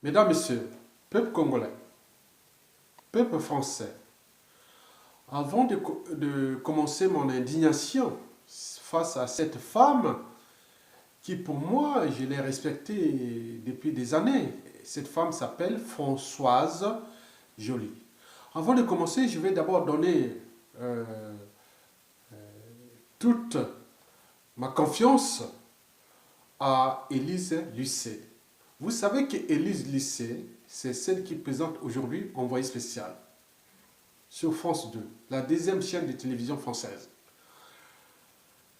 Mesdames, Messieurs, peuple congolais, peuple français, avant de commencer mon indignation face à cette femme qui, pour moi, je l'ai respectée depuis des années. Cette femme s'appelle Françoise Joly. Avant de commencer, je vais d'abord donner euh, toute ma confiance à Élise Lucet. Vous savez que Élise Lucet, c'est celle qui présente aujourd'hui Envoyé spécial sur France 2, la deuxième chaîne de télévision française.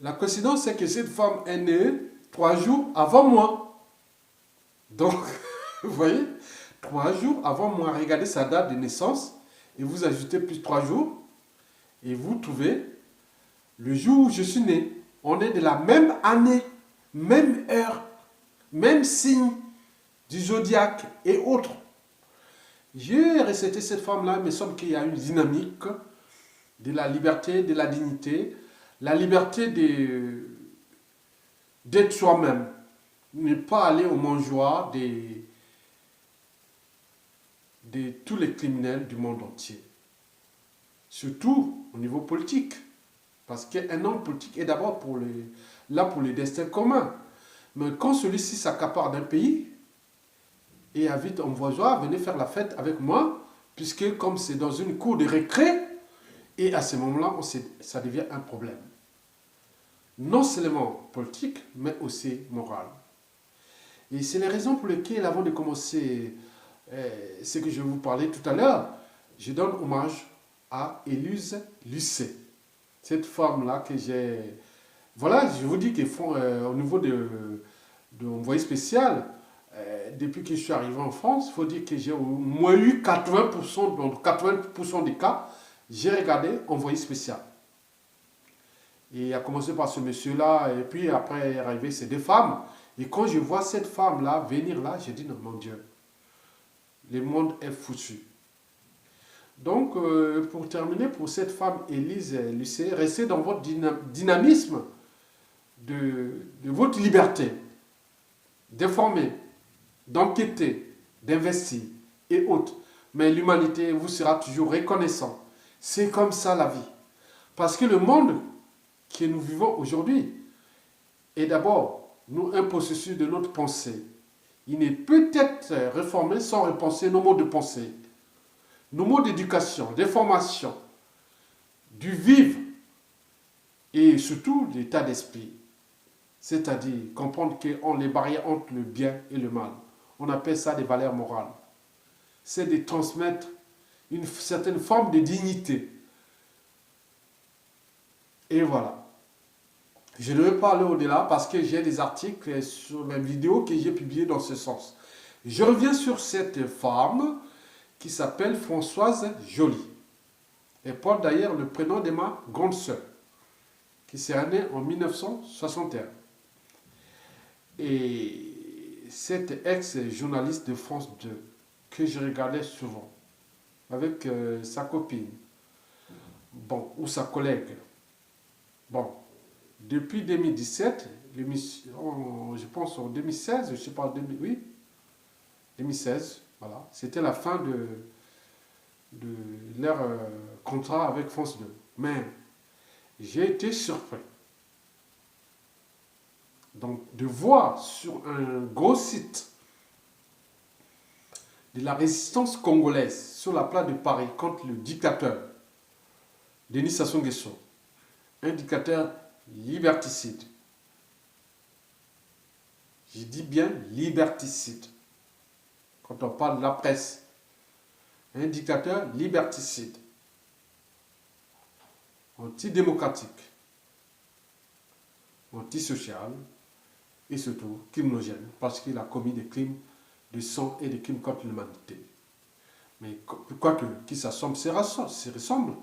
La coïncidence, c'est que cette femme est née 3 jours avant moi. Donc, vous voyez, 3 jours avant moi, regardez sa date de naissance et vous ajoutez plus 3 jours et vous trouvez le jour où je suis né. On est de la même année, même heure, même signe du zodiaque et autres. J'ai respecté cette femme-là, il me semble qu'il y a une dynamique de la liberté, de la dignité, la liberté d'être soi-même, ne pas aller au mangeoire de tous les criminels du monde entier. Surtout au niveau politique. Parce qu'un homme politique est d'abord là pour les destins communs. Mais quand celui-ci s'accapare d'un pays et invite un voisin, venez faire la fête avec moi, puisque comme c'est dans une cour de récré, et à ce moment-là, ça devient un problème. Non seulement politique, mais aussi moral. Et c'est les raisons pour lesquelles, avant de commencer ce que je vais vous parler tout à l'heure, je donne hommage à Élise Lucet. Cette femme-là que j'ai... Voilà, je vous dis qu'au niveau de Envoyé spécial, depuis que je suis arrivé en France, il faut dire que j'ai au moins eu 80%, dans 80% des cas, j'ai regardé Envoyé spécial. Et il a commencé par ce monsieur-là, et puis après est arrivé ces deux femmes. Et quand je vois cette femme-là venir là, j'ai dit non, mon Dieu, le monde est foutu. Donc, pour terminer, pour cette femme Élise Lucet, restez dans votre dynamisme de votre liberté d'informer, d'enquêter, d'investir et autres. Mais l'humanité vous sera toujours reconnaissant. C'est comme ça la vie. Parce que le monde que nous vivons aujourd'hui est d'abord un processus de notre pensée. Il ne peut être réformé sans repenser nos modes de pensée, nos modes d'éducation, d'information, du vivre et surtout l'état d'esprit. C'est-à-dire comprendre qu'on les barrières entre le bien et le mal. On appelle ça des valeurs morales. C'est de transmettre une certaine forme de dignité. Et voilà. Je ne vais pas aller au-delà parce que j'ai des articles sur mes vidéos que j'ai publiés dans ce sens. Je reviens sur cette femme qui s'appelle Françoise Joly. Elle porte d'ailleurs le prénom de ma grande sœur, qui s'est née en 1961. Et cette ex-journaliste de France 2, que je regardais souvent, avec sa copine, bon, ou sa collègue. Bon, depuis 2017, je pense en 2016, je ne sais pas, oui, 2016, voilà, c'était la fin de leur contrat avec France 2. Mais j'ai été surpris. Donc, de voir sur un gros site de la résistance congolaise sur la place de Paris contre le dictateur Denis Sassou Nguesso, un dictateur liberticide. Je dis bien liberticide. Quand on parle de la presse, un dictateur liberticide, antidémocratique, antisocial, et surtout criminogène, parce qu'il a commis des crimes de sang et des crimes contre l'humanité. Mais quoique, qui s'assemble, se ressemble.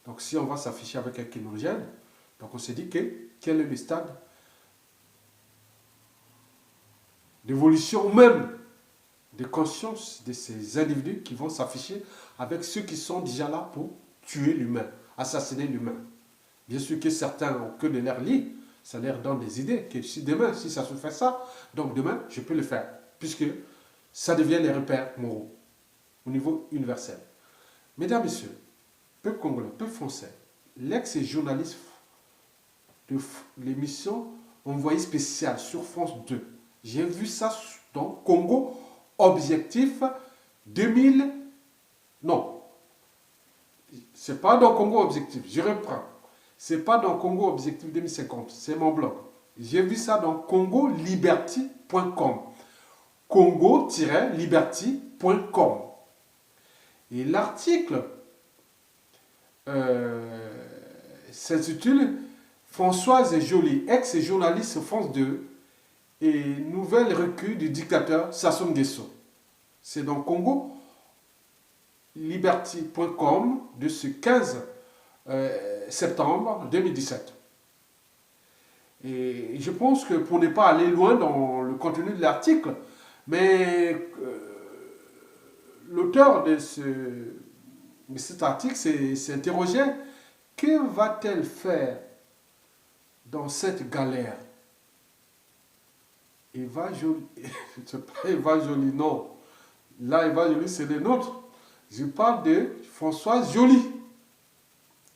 Donc si on va s'afficher avec un criminogène, donc on se dit quel est le stade d'évolution même de conscience de ces individus qui vont s'afficher avec ceux qui sont déjà là pour tuer l'humain, assassiner l'humain. Bien sûr que certains n'ont que de l'air libre, ça leur donne des idées, que si demain, si ça se fait ça, donc demain, je peux le faire. Puisque ça devient les repères moraux au niveau universel. Mesdames, Messieurs, peuple congolais, peuple français, l'ex-journaliste de l'émission Envoyé spécial sur France 2. J'ai vu ça dans Congo Objectif 2000. Non, c'est pas dans Congo Objectif, je reprends. C'est pas dans Congo Objectif 2050, c'est mon blog. J'ai vu ça dans congoliberty.com. Congo-liberty.com. Et l'article s'intitule Françoise Joly, ex-journaliste France 2 et nouvelle recul du dictateur Sassou Nguesso. C'est dans congoliberty.com de ce 15 septembre 2017. Et je pense que pour ne pas aller loin dans le contenu de l'article, mais l'auteur de cet article s'est interrogé, que va-t-elle faire dans cette galère? Eva Joly, c'est pas Eva Joly, non. Là, Eva Joly, c'est le nôtre. Je parle de Françoise Joly,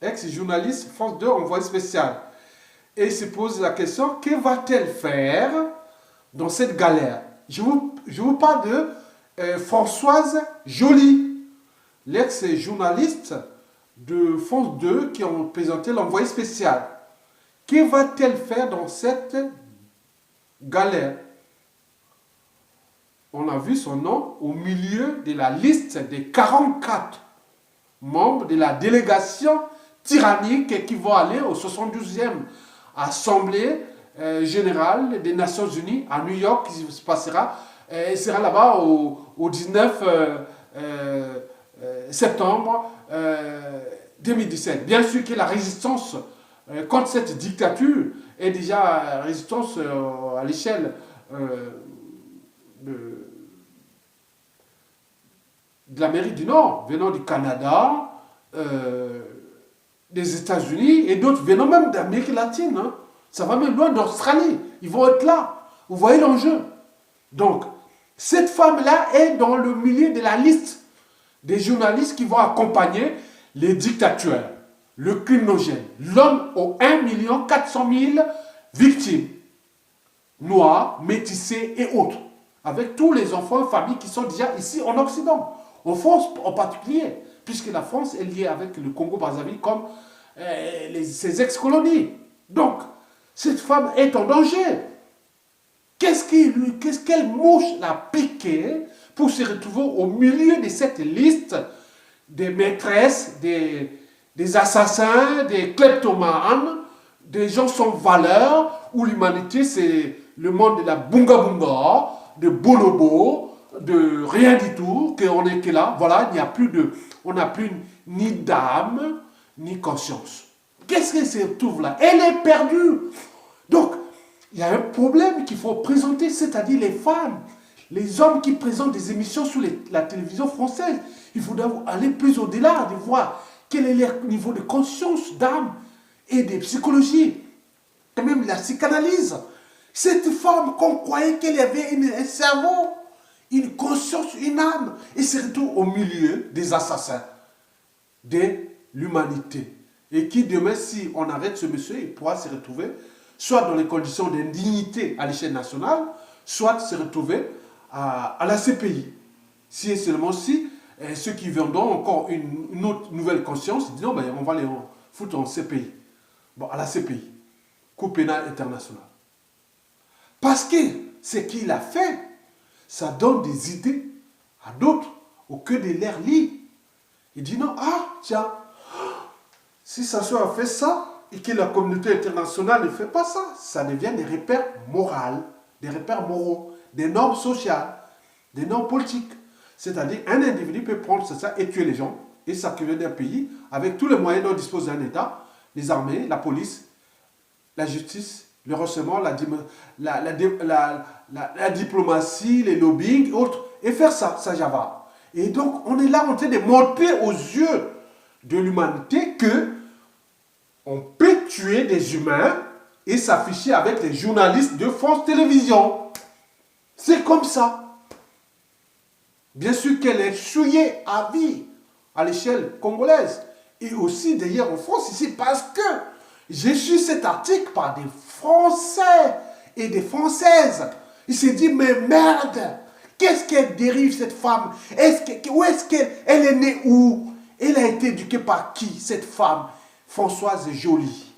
ex-journaliste France 2 envoyé spécial. Et il se pose la question, que va-t-elle faire dans cette galère? Je vous parle de Françoise Joly, l'ex-journaliste de France 2 qui ont présenté l'envoyé spécial. Que va-t-elle faire dans cette galère? On a vu son nom au milieu de la liste des 44 membres de la délégation tyrannique qui vont aller au 72e Assemblée générale des Nations Unies à New York, qui se passera, sera là-bas au 19 septembre 2017. Bien sûr que la résistance contre cette dictature est déjà résistance à l'échelle de l'Amérique du Nord, venant du Canada, des États-Unis et d'autres venant même d'Amérique latine. Hein. Ça va même loin d'Australie. Ils vont être là. Vous voyez l'enjeu. Donc, cette femme-là est dans le milieu de la liste des journalistes qui vont accompagner les dictateurs, le criminogène, l'homme aux 1 400 000 victimes, noirs, métissés et autres, avec tous les enfants et familles qui sont déjà ici en Occident, en France en particulier, puisque la France est liée avec le Congo-Brazzaville comme ses ex-colonies. Donc, cette femme est en danger. Quelle mouche l'a piqué pour se retrouver au milieu de cette liste des maîtresses, des assassins, des kleptomanes, des gens sans valeur, où l'humanité c'est le monde de la bunga bunga, de bonobo, de rien du tout, qu'on est que là, voilà, on n'a plus ni d'âme, ni conscience. Qu'est-ce qu'elle se retrouve là? Elle est perdue. Donc, il y a un problème qu'il faut présenter, c'est-à-dire les femmes, les hommes qui présentent des émissions sur la télévision française. Il faut aller plus au-delà, de voir quel est leur niveau de conscience, d'âme et de psychologie, et même la psychanalyse. Cette femme qu'on croyait qu'elle avait un cerveau, une conscience, une âme, et se retrouve au milieu des assassins de l'humanité. Et qui demain, si on arrête ce monsieur, il pourra se retrouver soit dans les conditions d'indignité à l'échelle nationale, soit se retrouver à la CPI. Si et seulement si ceux qui viendront encore une autre nouvelle conscience disent non, ben, on va les foutre en CPI. Bon, à la CPI, Cour pénale internationale. Parce que ce qu'il a fait, ça donne des idées à d'autres au cœur de leur lit. Il dit non, tiens, si Sassou a fait ça, et que la communauté internationale ne fait pas ça, ça devient des repères moraux, des repères moraux, des normes sociales, des normes politiques. C'est-à-dire, un individu peut prendre ça et tuer les gens et s'accuser d'un pays avec tous les moyens dont dispose un État, les armées, la police, la justice, le renseignement, la diplomatie, les lobbying, autres, et faire ça Java. Et donc, on est là en train de montrer aux yeux de l'humanité que on peut tuer des humains et s'afficher avec les journalistes de France Télévisions. C'est comme ça. Bien sûr qu'elle est souillée à vie à l'échelle congolaise et aussi d'ailleurs en France ici parce que j'ai su cet article par des Français et des Françaises. Il s'est dit, mais merde, qu'est-ce qu'elle dérive cette femme? Où est-ce qu'elle est née où? Elle a été éduquée par qui cette femme? Françoise Joly.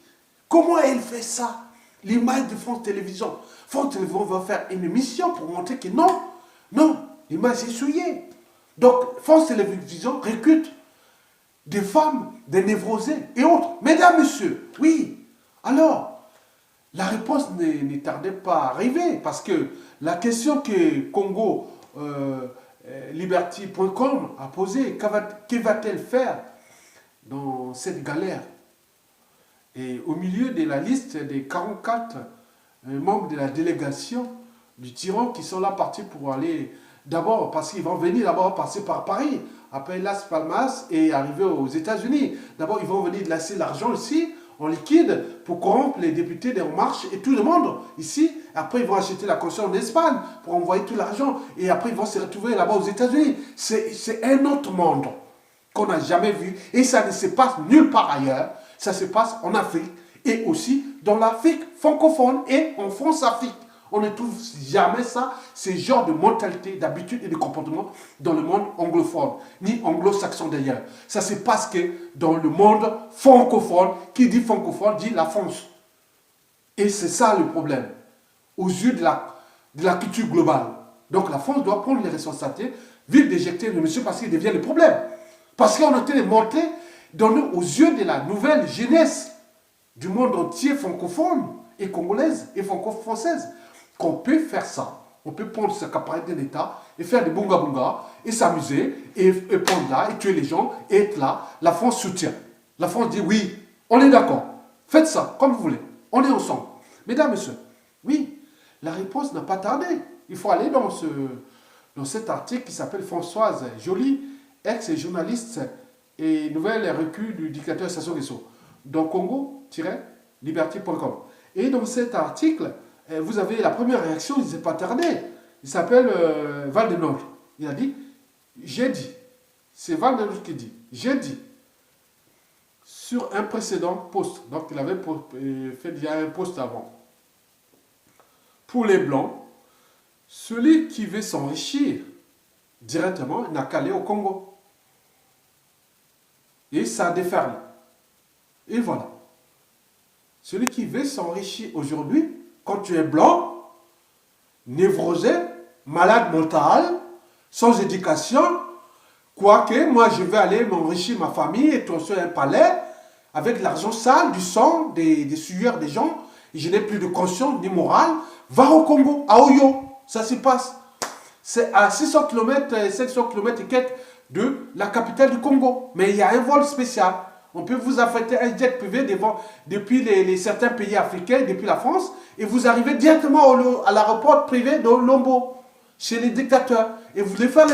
Comment elle fait ça? L'image de France Télévisions. France Télévisions va faire une émission pour montrer que non, non, l'image est souillée. Donc, France Télévisions recrute des femmes, des névrosés et autres. Mesdames, messieurs, oui. Alors, la réponse ne tardait pas à arriver parce que la question que Congo Liberty.com a posée, que va-t-elle faire dans cette galère? Et au milieu de la liste des 44 membres de la délégation du tyran qui sont là partis pour aller d'abord, parce qu'ils vont venir d'abord passer par Paris, après Las Palmas et arriver aux États-Unis. D'abord, ils vont venir laisser l'argent ici, en liquide, pour corrompre les députés d'En Marche et tout le monde ici. Après, ils vont acheter la caution en Espagne pour envoyer tout l'argent. Et après, ils vont se retrouver là-bas aux États-Unis. C'est un autre monde qu'on n'a jamais vu. Et ça ne se passe nulle part ailleurs. Ça se passe en Afrique et aussi dans l'Afrique francophone et en France-Afrique. On ne trouve jamais ça, ce genre de mentalité, d'habitude et de comportement dans le monde anglophone, ni anglo-saxon d'ailleurs. Ça se passe que dans le monde francophone, qui dit francophone dit la France. Et c'est ça le problème, aux yeux de la culture globale. Donc la France doit prendre les responsabilités, vite d'éjecter le monsieur parce qu'il devient le problème. Parce qu'on a été montré aux yeux de la nouvelle jeunesse du monde entier francophone et congolaise et franco-française qu'on peut faire ça. On peut prendre ce qu'appareil de l'État et faire des bunga bunga et s'amuser et prendre là et tuer les gens et être là. La France soutient. La France dit oui, on est d'accord. Faites ça comme vous voulez. On est ensemble. Mesdames, messieurs, oui, la réponse n'a pas tardé. Il faut aller dans cet article qui s'appelle Françoise Joly, ex-journaliste et nouvelle recrue du dictateur Sassou Nguesso, dans Congo-Liberty.com. Et dans cet article, vous avez la première réaction, il ne s'est pas tardé. Il s'appelle Val-de-Nord. Il a dit, j'ai dit, c'est Val-de-Nord qui dit, j'ai dit, sur un précédent post, donc il avait fait déjà un post avant. Pour les Blancs, celui qui veut s'enrichir directement n'a qu'à aller au Congo. Et ça déferle. Et voilà. Celui qui veut s'enrichir aujourd'hui, quand tu es blanc, névrosé, malade mental, sans éducation, quoique moi je vais aller m'enrichir ma famille et construire un palais avec l'argent sale, du sang, des sueurs des gens, et je n'ai plus de conscience ni morale, va au Congo, à Oyo, ça se passe. C'est à 600 km, 500 km et quelques de la capitale du Congo. Mais il y a un vol spécial. On peut vous affecter un jet privé depuis certains pays africains, depuis la France, et vous arrivez directement à l'aéroport privé de Lombo, chez les dictateurs. Et vous voulez faire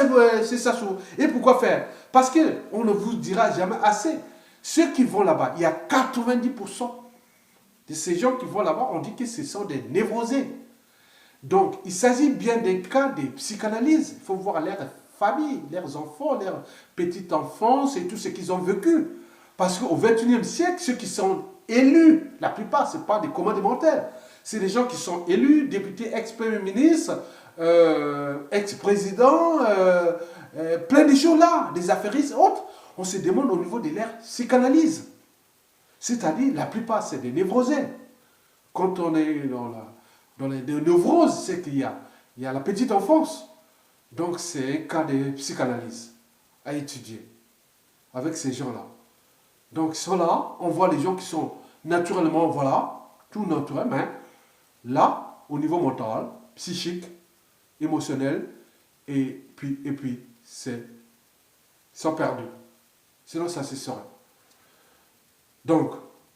c'est ça. Et pourquoi faire? Parce qu'on ne vous dira jamais assez. Ceux qui vont là-bas, il y a 90% de ces gens qui vont là-bas, on dit que ce sont des névrosés. Donc, il s'agit bien d'un cas de psychanalyse. Il faut voir leur famille, leurs enfants, leur petite enfance et tout ce qu'ils ont vécu. Parce qu'au XXIe siècle, ceux qui sont élus, la plupart, ce n'est pas des commandementaires. C'est des gens qui sont élus, députés, ex-premier ministre, ex-président, plein de choses là, des affairistes et autres. On se demande au niveau de leur psychanalyse. C'est-à-dire, la plupart, c'est des névrosés. Quand on est dans les névroses, c'est qu'il y a la petite enfance. Donc, c'est un cas de psychanalyse à étudier avec ces gens-là. Donc, ils sont là, on voit les gens qui sont naturellement, voilà, tout naturel, mais là, au niveau mental, psychique, émotionnel, et puis ils sont perdus. Sinon, ça se saurait. Donc,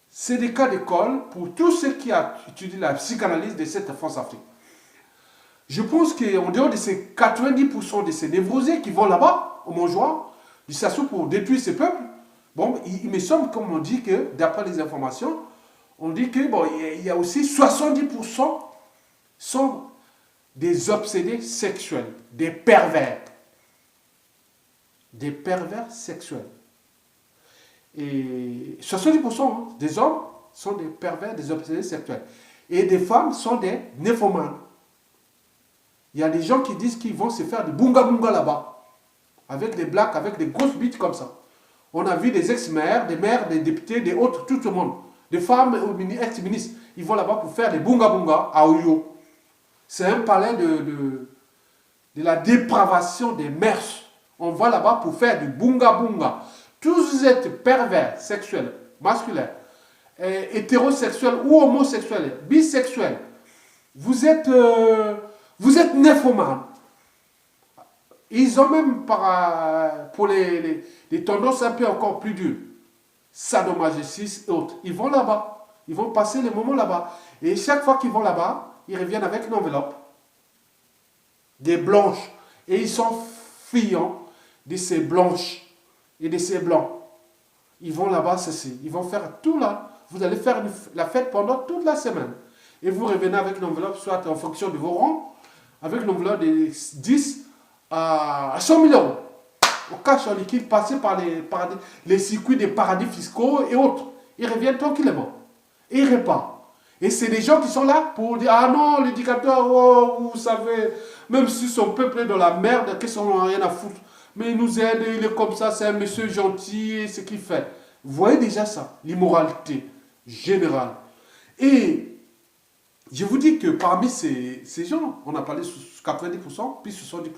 c'est des cas d'école pour tous ceux qui ont étudié la psychanalyse de cette France-Afrique. Je pense qu'en dehors de ces 90% de ces névrosés qui vont là-bas, au Montjoie, du Sassou pour détruire ces peuples, bon, il me semble, comme on dit que, d'après les informations, on dit que bon, il y a aussi 70% sont des obsédés sexuels, des pervers. des pervers sexuels. Et 70% des hommes sont des pervers, des obsédés sexuels. Et des femmes sont des nymphomanes. Il y a des gens qui disent qu'ils vont se faire des bunga bunga là-bas. Avec des blacks, avec des grosses bites comme ça. On a vu des ex-maires, des députés, des autres, tout le monde. Des femmes ex-ministres. Ils vont là-bas pour faire des bunga bunga à Oyo. C'est un palais de la dépravation des mœurs. On va là-bas pour faire du bunga bunga. Tous vous êtes pervers sexuels, masculins, hétérosexuels ou homosexuels, bisexuels. Vous êtes nymphomanes. Ils ont même, pour les tendances un peu encore plus dures, sadomasochistes et autres, ils vont là-bas. Ils vont passer les moments là-bas. Et chaque fois qu'ils vont là-bas, ils reviennent avec une enveloppe. Des blanches. Et ils sont friands de ces blanches et de ces blancs. Ils vont là-bas, ceci. Ils vont faire tout là. Vous allez faire la fête pendant toute la semaine. Et vous revenez avec une enveloppe, soit en fonction de vos rangs, avec une enveloppe de 10 à 100 000 euros. Au cash en liquide, passé par les circuits des paradis fiscaux et autres. Ils reviennent tranquillement. Et ils repartent. Et c'est des gens qui sont là pour dire, ah non, le dictateur, oh, vous savez, même si son peuple est dans la merde, qu'ils n'ont rien à foutre. Mais il nous aide, il est comme ça, c'est un monsieur gentil, ce qu'il fait. Vous voyez déjà ça, l'immoralité générale. Et je vous dis que parmi ces gens, on a parlé de 90%, puis 70%,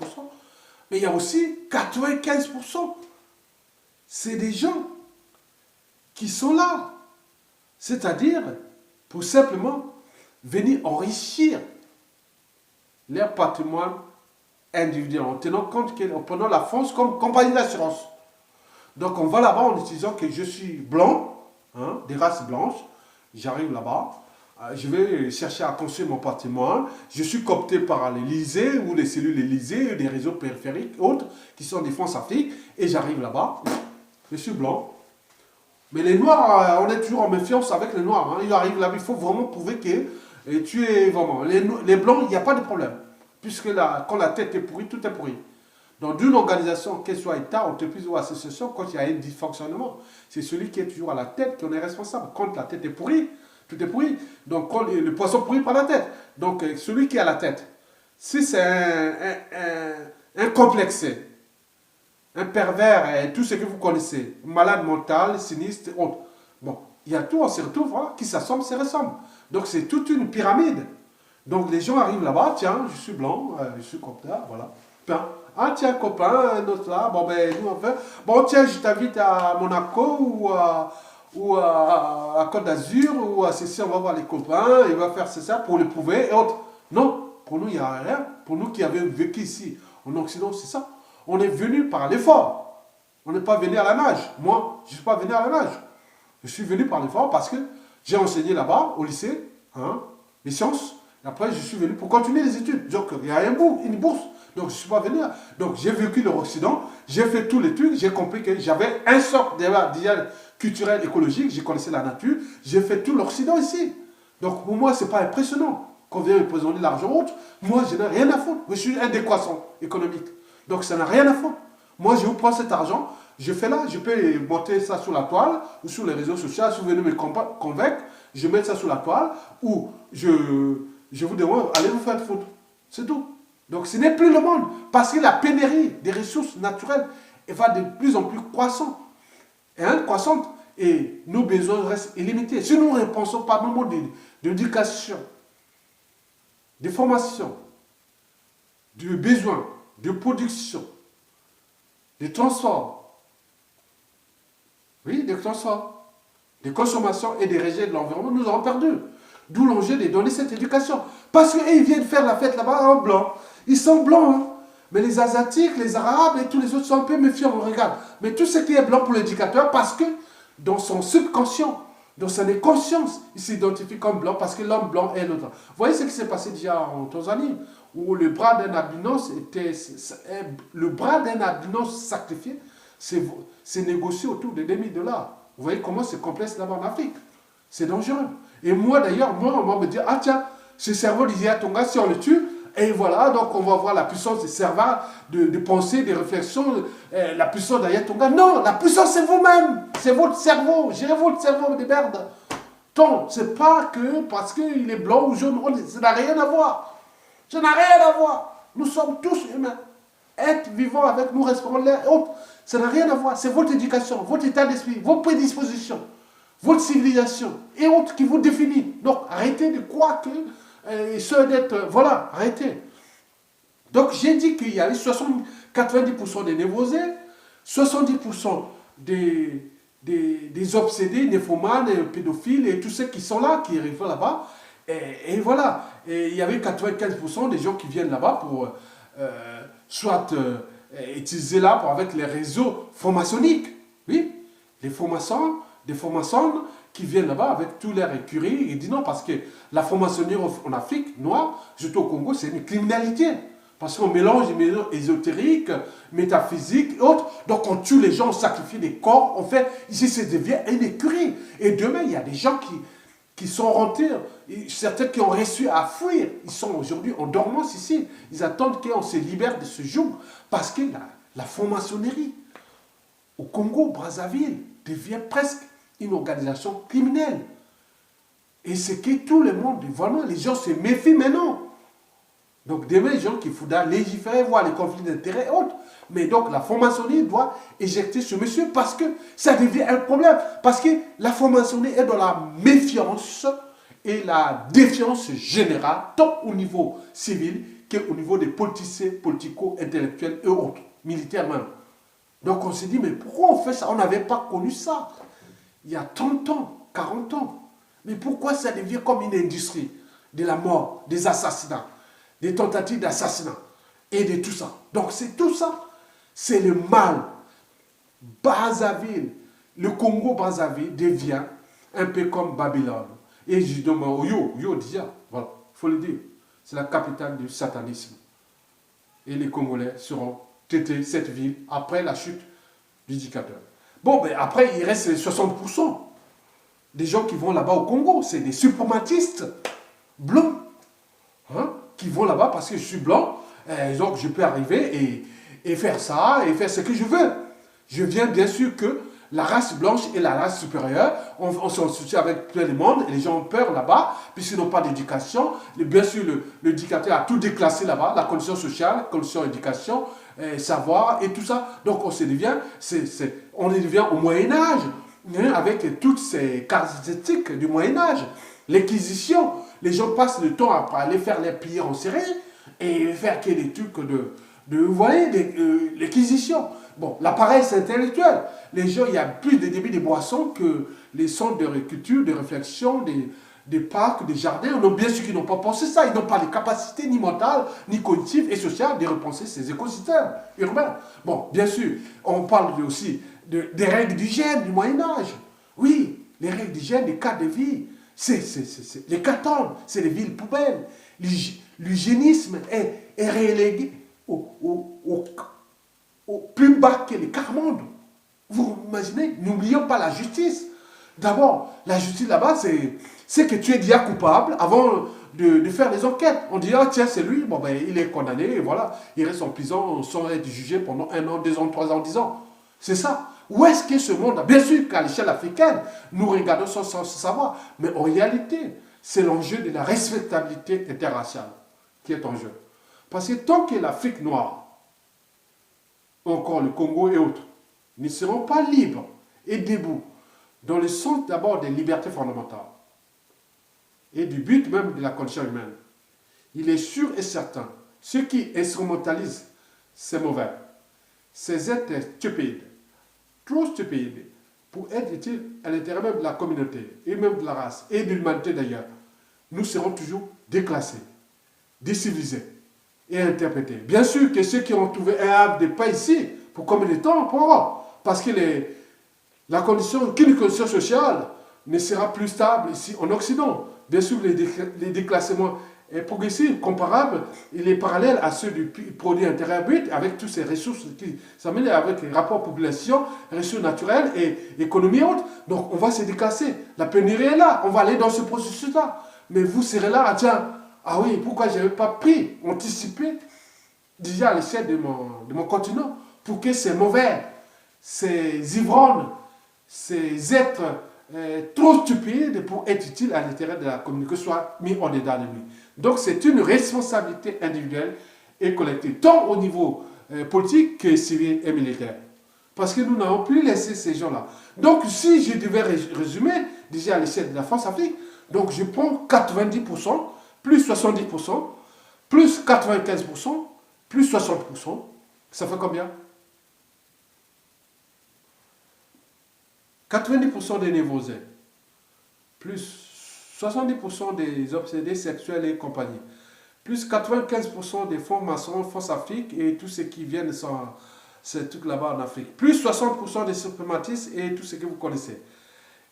mais il y a aussi 95%. C'est des gens qui sont là. C'est-à-dire, pour simplement venir enrichir leur patrimoine individuel, en tenant compte en prenant la France comme compagnie d'assurance. Donc on va là-bas en utilisant que je suis blanc, hein, des races blanches, j'arrive là-bas, je vais chercher à construire mon patrimoine, je suis coopté par l'Élysée ou les cellules Élysée, des réseaux périphériques, autres, qui sont des France-Afrique, et j'arrive là-bas, je suis blanc. Mais les Noirs, on est toujours en méfiance avec les Noirs. Hein. Ils arrivent là, il faut vraiment prouver que tu es vraiment... Les Blancs, il n'y a pas de problème. Puisque quand la tête est pourrie, tout est pourri. Dans une organisation, qu'elle soit État, entreprise ou association, quand il y a un dysfonctionnement, c'est celui qui est toujours à la tête qui en est responsable. Quand la tête est pourrie, tout est pourri. Donc, quand le poisson pourrit par la tête. Donc, celui qui est à la tête, si c'est un complexé, un pervers, tout ce que vous connaissez, malade mental, sinistre, autre. Bon, il y a tout, on se retrouve, voilà, qui s'assemble, se ressemble. Donc c'est toute une pyramide. Donc les gens arrivent là-bas, tiens, je suis blanc, je suis comme ça, voilà. Bien. Ah tiens, copain, un autre là, bon ben nous on fait, bon tiens, je t'invite à Monaco ou à Côte d'Azur ou à ceci, on va voir les copains, il va faire ça pour le prouver et autres. Non, pour nous il n'y a rien. Pour nous qui avons vécu ici en Occident, c'est ça. On est venu par l'effort. On n'est pas venu à la nage. Moi, je ne suis pas venu à la nage. Je suis venu par l'effort parce que j'ai enseigné là-bas, au lycée, hein, les sciences. Et après, je suis venu pour continuer les études. Donc, il y a une bourse. Donc, je ne suis pas venu. Donc, j'ai vécu l'Occident. J'ai fait tous les trucs. J'ai compris que j'avais un sort d'idéal culturel, écologique. Je connaissais la nature. J'ai fait tout l'Occident ici. Donc, pour moi, ce n'est pas impressionnant. Qu'on vient me présenter l'argent autre. Moi, je n'ai rien à foutre. Je suis un décroissant économique. Donc ça n'a rien à foutre. Moi, je vous prends cet argent, je fais là, je peux monter ça sur la toile ou sur les réseaux sociaux, si vous venez me convaincre, je mets ça sur la toile ou je vous demande, allez vous faire foutre. C'est tout. Donc ce n'est plus le monde parce que la pénurie des ressources naturelles va de plus en plus croissante. Et nos besoins restent illimités. Si nous ne repensons pas nos modes d'éducation, de formation, de besoins, de production, de transport, oui, de transport, de consommation et de régler de l'environnement, nous avons perdu. D'où l'enjeu de donner cette éducation. Parce qu'ils viennent faire la fête là-bas en blanc. Ils sont blancs, hein. Mais les Asiatiques, les Arabes et tous les autres sont un peu méfiants, on regarde. Mais tout ce qui est blanc pour l'éducateur, parce que dans son subconscient, dans son conscience, il s'identifie comme blanc parce que l'homme blanc est l'autre. Vous voyez ce qui s'est passé déjà en Tanzanie, où le bras d'un albinos sacrifié, c'est négocié autour de 2000 $. Vous voyez comment c'est complexe là-bas en Afrique. C'est dangereux. Et moi d'ailleurs, on va me dire, ah tiens, ce cerveau d'Isia Tonga, si on le tue, Et voilà, donc on va voir la puissance des cerveaux, de pensée, des réflexions, la puissance d'Ayatonga. Non, la puissance c'est vous-même, c'est votre cerveau, gérez votre cerveau de merde. Donc, c'est pas que parce qu'il est blanc ou jaune, ça n'a rien à voir. Ça n'a rien à voir. Nous sommes tous humains. Être vivant avec nous, respirons l'air et autres, ça n'a rien à voir. C'est votre éducation, votre état d'esprit, vos prédispositions, votre civilisation et autres qui vous définissent. Donc, arrêtez de croire que ceux d'être... voilà, arrêtez. Donc, j'ai dit qu'il y avait 90% des névrosés, 70% des obsédés, néphomanes, pédophiles et tous ceux qui sont là, qui arrivent là-bas. Et voilà. Et il y avait 95% des gens qui viennent là-bas pour soit utiliser là avec les réseaux francs-maçonniques. Oui, les francs-maçons, des francs-maçons qui viennent là-bas avec tous leurs écuries. Ils disent non, parce que la franc-maçonnerie en Afrique noire, surtout au Congo, c'est une criminalité. Parce qu'on mélange les mélanges ésotériques, métaphysiques et autres. Donc on tue les gens, on sacrifie des corps. On fait, ici, ça devient une écurie. Et demain, il y a des gens qui sont rentrés, certains qui ont réussi à fuir. Ils sont aujourd'hui en dormance ici. Ils attendent qu'on se libère de ce joug. Parce que la franc-maçonnerie au Congo, Brazzaville, devient presque une organisation criminelle. Et c'est que tout le monde, vraiment, les gens se méfient maintenant. Donc, demain, les gens qui faudra légiférer, voir les conflits d'intérêts et autres. Mais donc, la franc-maçonnerie doit éjecter ce monsieur parce que ça devient un problème. Parce que la franc-maçonnerie est dans la méfiance et la défiance générale, tant au niveau civil qu'au niveau des politiciens, politico-intellectuels et autres, militaires même. Donc, on s'est dit, mais pourquoi on fait ça? On n'avait pas connu ça il y a 30 ans, 40 ans. Mais pourquoi ça devient comme une industrie de la mort, des assassinats, des tentatives d'assassinat et de tout ça. Donc c'est tout ça, c'est le mal. Brazzaville, le Congo-Brazzaville devient un peu comme Babylone. Et je demande, Yo déjà, voilà, il faut le dire, c'est la capitale du satanisme. Et les Congolais seront têtés cette ville après la chute du dictateur. Bon, ben après, il reste les 60% des gens qui vont là-bas au Congo. C'est des suprématistes blancs. Hein, qui vont là-bas parce que je suis blanc, donc je peux arriver et faire ça, et faire ce que je veux. Je viens bien sûr que la race blanche est la race supérieure, on s'en soutient avec plein de monde, et les gens ont peur là-bas, puisqu'ils n'ont pas d'éducation. Bien sûr, le dictateur a tout déclassé là-bas, la condition sociale, la condition d'éducation, savoir, et tout ça. Donc on devient au Moyen-Âge, hein, avec toutes ces caractéristiques du Moyen-Âge. L'acquisition, les gens passent le temps à aller faire les prières en série et faire des trucs vous voyez, l'acquisition. Bon, l'appareil c'est intellectuel. Les gens, il y a plus de débit de boissons que les centres de culture, de réflexion, des parcs, des jardins. Donc bien sûr qu'ils n'ont pas pensé ça. Ils n'ont pas les capacités ni mentales, ni cognitives et sociales de repenser ces écosystèmes urbains. Bon, bien sûr, on parle aussi des règles d'hygiène du Moyen-Âge. Oui, les règles d'hygiène, les cas de vie. Les catacombes, c'est les villes poubelles. L'hygiénisme est relégué au plus bas que les quarts-mondes. Vous imaginez, n'oublions pas la justice. D'abord, la justice là-bas, c'est que tu es déjà coupable avant de faire les enquêtes. On dit, ah tiens, c'est lui, bon, ben, il est condamné, et voilà, il reste en prison sans être jugé pendant 1 an, 2 ans, 3 ans, 10 ans. C'est ça. Où est-ce que ce monde? Bien sûr qu'à l'échelle africaine, nous regardons sans savoir. Mais en réalité, c'est l'enjeu de la respectabilité interraciale qui est en jeu. Parce que tant que l'Afrique noire, encore le Congo et autres, ne seront pas libres et debout dans le sens d'abord des libertés fondamentales et du but même de la condition humaine, il est sûr et certain, ceux qui instrumentalisent ces mauvais, ces êtres stupides, trop stupides, pour être utiles à l'intérieur même de la communauté, et même de la race, et de l'humanité d'ailleurs, nous serons toujours déclassés, décivilisés et interprétés. Bien sûr que ceux qui ont trouvé un havre de paix ici, pour combien de temps, pourra, parce que la condition sociale ne sera plus stable ici en Occident. Bien sûr, les déclassements progressifs, comparables, il est parallèle à ceux du produit intérieur brut, avec toutes ces ressources qui s'amènent avec les rapports population, ressources naturelles et économie et autres. Donc, on va se déclasser. La pénurie est là. On va aller dans ce processus-là. Mais vous serez là, tiens, Ah oui, pourquoi je n'avais pas pris, anticipé, déjà à l'échelle de mon continent, pour que ces mauvais, ces ivrognes, ces êtres trop stupides pour être utiles à l'intérêt de la communauté soient mis en dedans de lui. Donc c'est une responsabilité individuelle et collective, tant au niveau politique que civil et militaire. Parce que nous n'avons plus laissé ces gens-là. Donc si je devais résumer, déjà à l'échelle de la France-Afrique, donc je prends 90%, plus 70%, plus 95%, plus 60%, ça fait combien? 90% des névrosés, plus 70% des obsédés sexuels et compagnie, plus 95% des francs-maçons, France-Afrique et tous ceux qui viennent sans ces trucs là-bas en Afrique, plus 60% des suprématistes et tout ce que vous connaissez.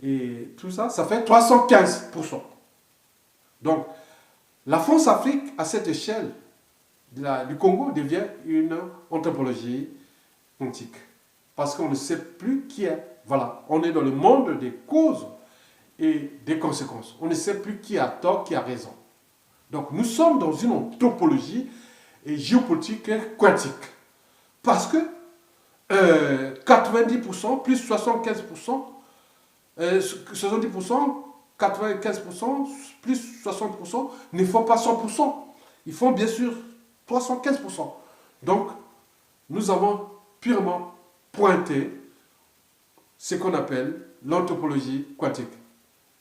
Et tout ça, ça fait 315%. Donc, la France-Afrique, à cette échelle du Congo, devient une anthropologie quantique. Parce qu'on ne sait plus qui est. Voilà, on est dans le monde des causes et des conséquences. On ne sait plus qui a tort, qui a raison. Donc, nous sommes dans une anthropologie géopolitique quantique. Parce que 90% plus 75%, 70%, 95% plus 60% ne font pas 100%. Ils font bien sûr 315%. Donc, nous avons purement pointé ce qu'on appelle l'anthropologie quantique.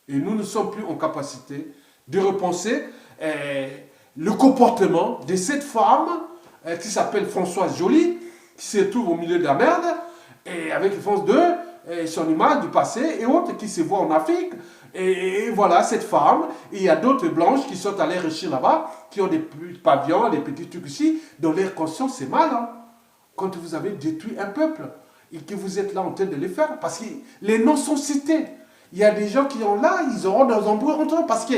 Et nous ne sommes plus en capacité de repenser le comportement de cette femme qui s'appelle Françoise Joly, qui se trouve au milieu de la merde, et avec France 2, son image du passé et autres qui se voient en Afrique. Et voilà, cette femme, et il y a d'autres blanches qui sont allées réussir là-bas, qui ont des pavillons, des petits trucs ici, dont leur conscience c'est mal. Hein, quand vous avez détruit un peuple et que vous êtes là en train de les faire, parce que les noms sont cités. Il y a des gens qui sont là, ils auront des embrouilles entre eux, parce que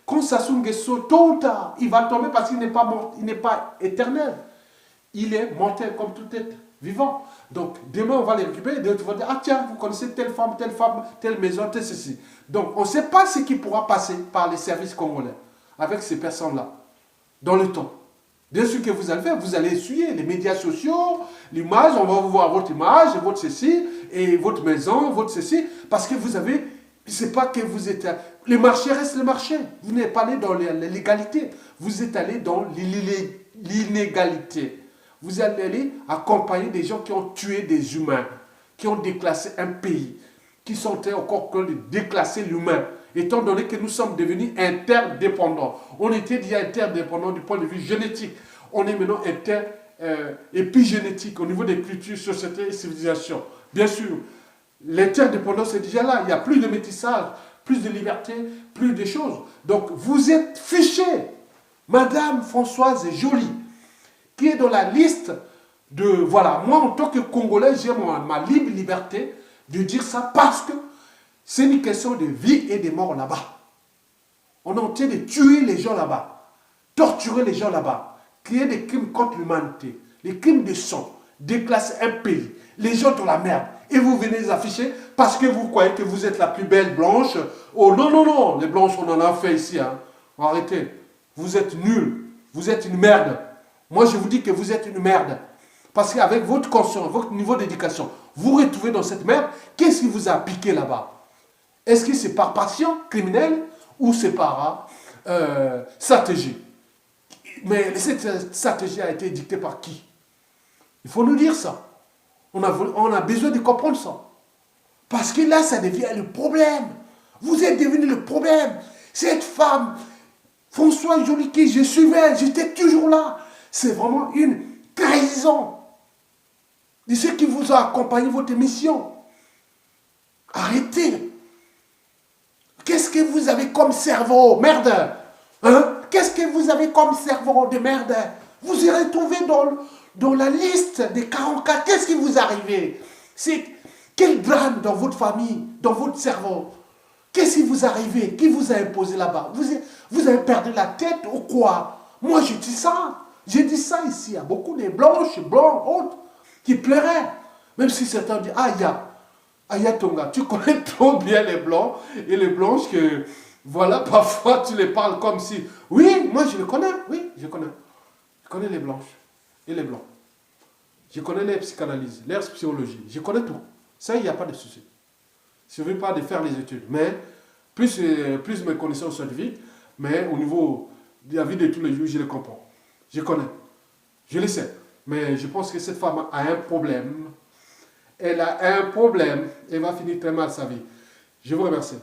quand Sassou Nguesso, tôt ou tard, il va tomber parce qu'il n'est pas mort, il n'est pas éternel. Il est mortel comme tout être vivant. Donc, demain, on va les récupérer et d'autres vont dire, ah tiens, vous connaissez telle femme, telle maison, tel ceci. Donc, on ne sait pas ce qui pourra passer par les services congolais avec ces personnes-là, dans le temps. Bien sûr que vous allez faire, vous allez essuyer les médias sociaux, l'image, on va vous voir votre image, votre ceci, et votre maison, votre ceci, parce que vous avez, c'est pas que vous êtes, le marché reste le marché. Vous n'êtes pas allé dans l'égalité, vous êtes allé dans l'inégalité. Vous allez aller accompagner des gens qui ont tué des humains, qui ont déclassé un pays, qui sont encore en train de déclasser l'humain, étant donné que nous sommes devenus interdépendants. On était déjà interdépendants du point de vue génétique. On est maintenant épigénétique au niveau des cultures, sociétés et civilisations. Bien sûr, l'interdépendance est déjà là. Il n'y a plus de métissage, plus de liberté, plus de choses. Donc, vous êtes fichés. Madame Françoise Joly, qui est dans la liste de... Voilà, moi, en tant que Congolais, j'ai ma libre liberté de dire ça parce que c'est une question de vie et de mort là-bas. On est en train de tuer les gens là-bas, torturer les gens là-bas, créer des crimes contre l'humanité, les crimes de sang, déclasser un pays, les gens dans la merde. Et vous venez les afficher parce que vous croyez que vous êtes la plus belle blanche. Oh non, non, non, les blanches, on en a fait ici. Hein. Arrêtez. Vous êtes nuls. Vous êtes une merde. Moi, je vous dis que vous êtes une merde. Parce qu'avec votre conscience, votre niveau d'éducation, vous vous retrouvez dans cette merde. Qu'est-ce qui vous a piqué là-bas? Est-ce que c'est par passion criminelle ou c'est par stratégie? Mais cette stratégie a été dictée par qui? Il faut nous dire ça. On a besoin de comprendre ça. Parce que là, ça devient le problème. Vous êtes devenu le problème. Cette femme, Françoise Joly, qui je suivais, j'étais toujours là. C'est vraiment une trahison de ceux qui vous ont accompagné votre mission. Arrêtez. Qu'est-ce que vous avez comme cerveau? Merde. Hein? Qu'est-ce que vous avez comme cerveau de merde? Vous irez trouver dans la liste des 44. Qu'est-ce qui vous arrive? C'est quel drame dans votre famille, dans votre cerveau? Qu'est-ce qui vous arrive? Qui vous a imposé là-bas? Vous avez perdu la tête ou quoi? Moi, je dis ça. J'ai dit ça ici. Il y a beaucoup de blanches, blancs, autres, qui pleuraient. Même si certains disent, Aya Tonga, tu connais trop bien les blancs et les blanches que, voilà, parfois tu les parles comme si, oui, Oui, moi je le connais, oui, je connais. Je connais les blanches et les blancs. Je connais les psychanalyses, les psychologies, je connais tout. Ça, il n'y a pas de souci. Je ne veux pas de faire les études, mais plus mes connaissances scientifiques, mais au niveau de la vie de tous les jours, je les comprends. Je connais, je le sais. Mais je pense que cette femme a un problème. Elle a un problème. Elle va finir très mal sa vie. Je vous remercie.